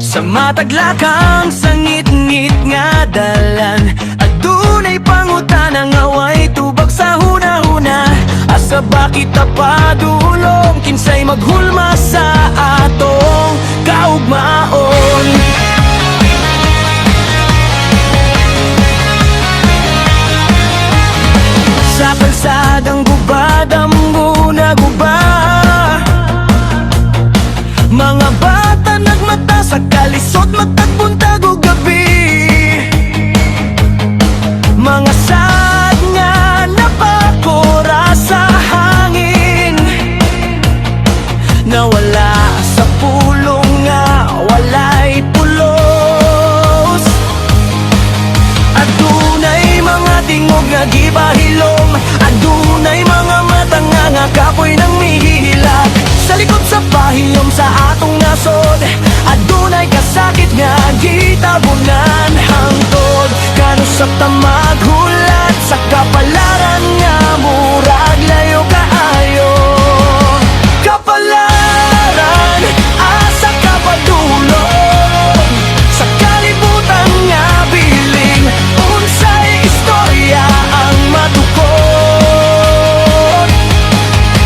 Sa mataglakang sangit-ngit nga dalan, at dunay pangutana nga way tubag sa hunahuna. Asa ba kita padulong, kinsay maghulma sa atong kaugmaon? Sa kalsadang gubad, amgo na guba, mga bata nagmata sa kalisod, matagbuntag o gabi. Mga sad nga napakora sa hangin, nawala sa pulong nga walay pulos. Adunay mga tingog nga gibahilom, adunay mga mata nga kapoy nang mihilag. Sa likod sa pahiyom sa atong nasod, adunay kasakit nga gitabunan hangtod. Kanusap ta maghulat sa kapalaran nga murag layo kaayo. Kapalaran, asa ka padulong sa kalibutan nga biling, unsay istorya ang matukod.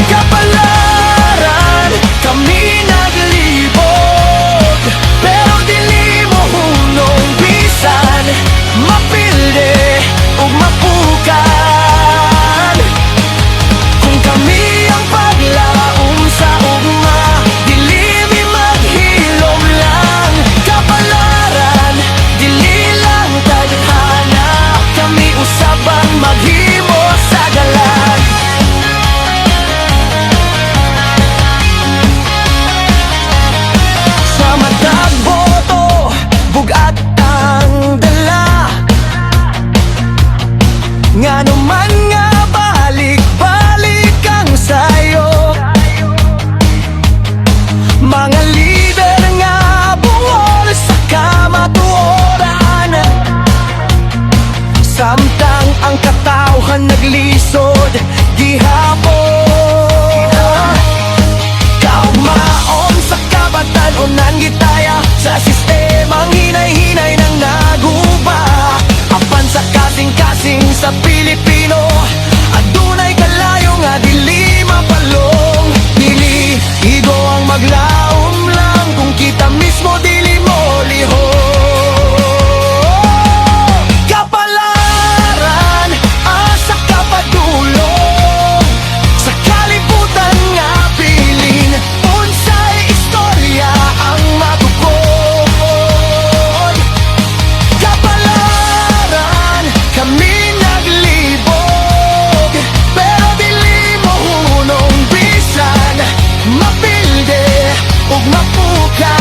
Kapalaran, kami naglibog, pero dili mo hunong bisan mapilde o mapukan. Kung kami ang paglaom sa ugma, dili mi maghilom lang. Kapalaran, dili lang tadhana, kami usaban maghimo sa galan. Sa matag boto, bugat ang dala, ngano man nga balik-balik ang sayo. Mga lider nga bungol sa kamatuoran, samtang ang katawhan naglisod gihapon. Kaugmaon sa kabatan-unan gitaya, sa sistemang hinay-hinay nang naguba. Apan sa kasing-kasing sa Pilipino, adunay kalayo nga dili mapalong. Dili igo ang maglaom lang, kung kita mismo dili mo lihok. Kapalaran, asa ka padulong sa kalibutan nga piling, unsay istorya ang matukod. Kapalaran, kami naglibog, pero dili mo hunong bisan mapilde ug mapukan.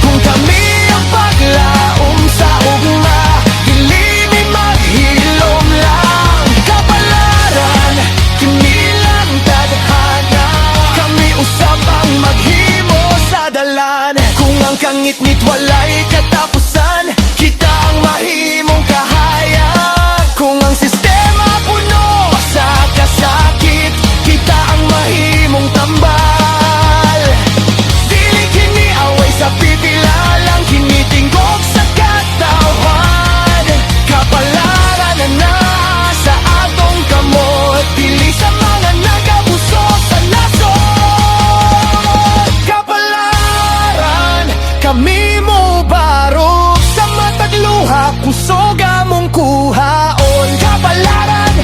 Kung kami ang paglaom sa ugma, dili mi maghilom lang. Kapalaran, kini lang tadhana, kami usab ang maghimo sa dalan. Kung ang kangit-ngit walay katapusan, kita ang mahimong kahayag. Kung ang sistema puno sa kasakit, kita ang mahimong tambal. Dili kini away sa pipila lang, kini tinggog sa katawhan. Kapalaran na nasa atong kamot, dili sa mga nagabuso sa nasod. Kapalaran, kami mo barog sa matagluha, kusog among kuhaon. Kapalaran,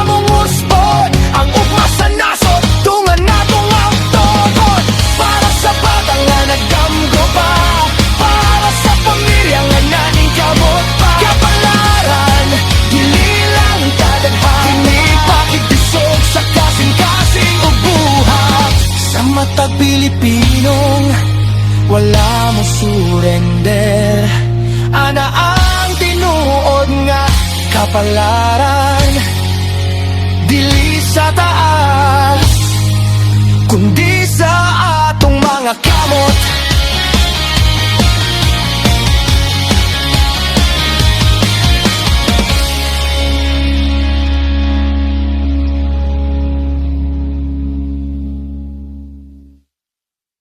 among uspod, ang ugma sa nasod, tungan natong ang tokod. Para sa batang nga nagdamgo pa, para sa pamilya nga naning kamot pa. Kapalaran, dili lang tadhana, kini pakikisog sa kasing-kasing ug buhat. Sa matag Pilipinong wala mo surrender, ana ang tinuod nga kapalaran. Dili sa taas, kundi sa atong mga